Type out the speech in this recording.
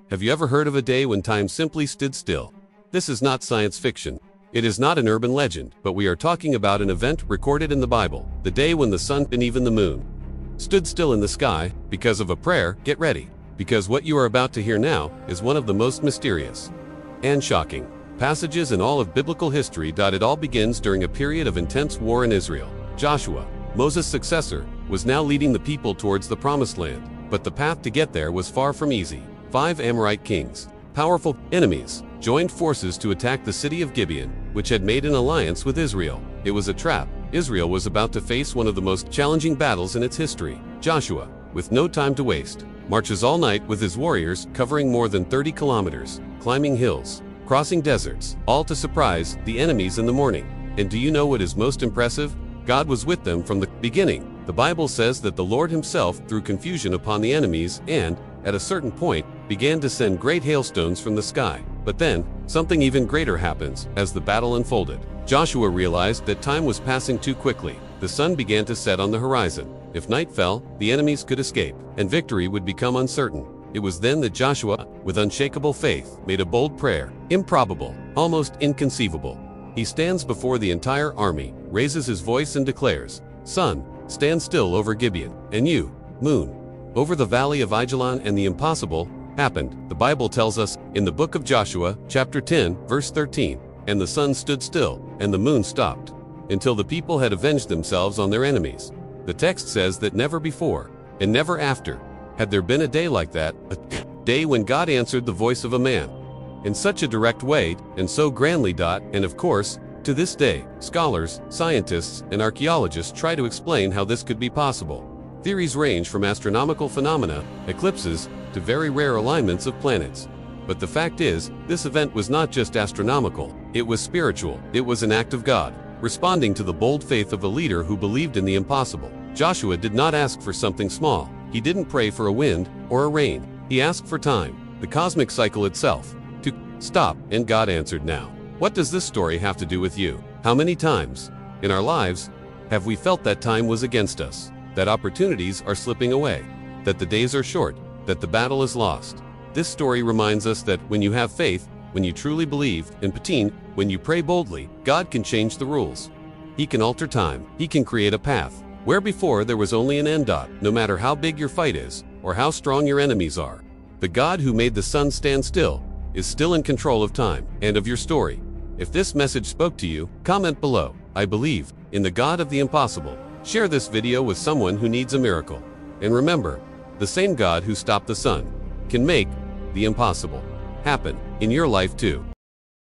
Have you ever heard of a day when time simply stood still? This is not science fiction. It is not an urban legend, but we are talking about an event recorded in the Bible, the day when the sun and even the moon stood still in the sky because of a prayer. Get ready, because what you are about to hear now is one of the most mysterious and shocking passages in all of biblical history. It all begins during a period of intense war in Israel. Joshua, Moses' successor, was now leading the people towards the promised land, but the path to get there was far from easy. 5 Amorite kings, powerful enemies, joined forces to attack the city of Gibeon, which had made an alliance with Israel. It was a trap. Israel was about to face one of the most challenging battles in its history. Joshua, with no time to waste, marches all night with his warriors, covering more than 30 kilometers, climbing hills, crossing deserts, all to surprise the enemies in the morning. And do you know what is most impressive? God was with them from the beginning. The Bible says that the Lord himself threw confusion upon the enemies and, at a certain point, began to send great hailstones from the sky. But then, something even greater happens as the battle unfolded. Joshua realized that time was passing too quickly. The sun began to set on the horizon. If night fell, the enemies could escape, and victory would become uncertain. It was then that Joshua, with unshakable faith, made a bold prayer. Improbable, almost inconceivable. He stands before the entire army, raises his voice and declares, "Sun, stand still over Gibeon, and you, moon, over the valley of Ajalon." And the impossible happened. The Bible tells us in the book of Joshua, chapter 10, verse 13, "And the sun stood still, and the moon stopped, until the people had avenged themselves on their enemies." The text says that never before, and never after, had there been a day like that, a day when God answered the voice of a man in such a direct way, and so grandly. And of course, to this day, scholars, scientists, and archaeologists try to explain how this could be possible. Theories range from astronomical phenomena, eclipses, to very rare alignments of planets. But the fact is, this event was not just astronomical, it was spiritual. It was an act of God, responding to the bold faith of a leader who believed in the impossible. Joshua did not ask for something small. He didn't pray for a wind or a rain. He asked for time, the cosmic cycle itself, to stop, and God answered. Now, what does this story have to do with you? How many times in our lives have we felt that time was against us, that opportunities are slipping away, that the days are short, that the battle is lost? This story reminds us that when you have faith, when you truly believe, and when you pray boldly, God can change the rules. He can alter time. He can create a path where before there was only an end. No matter how big your fight is, or how strong your enemies are, the God who made the sun stand still is still in control of time and of your story. If this message spoke to you, comment below. I believe in the God of the impossible. Share this video with someone who needs a miracle. And remember, the same God who stopped the sun can make the impossible happen in your life too.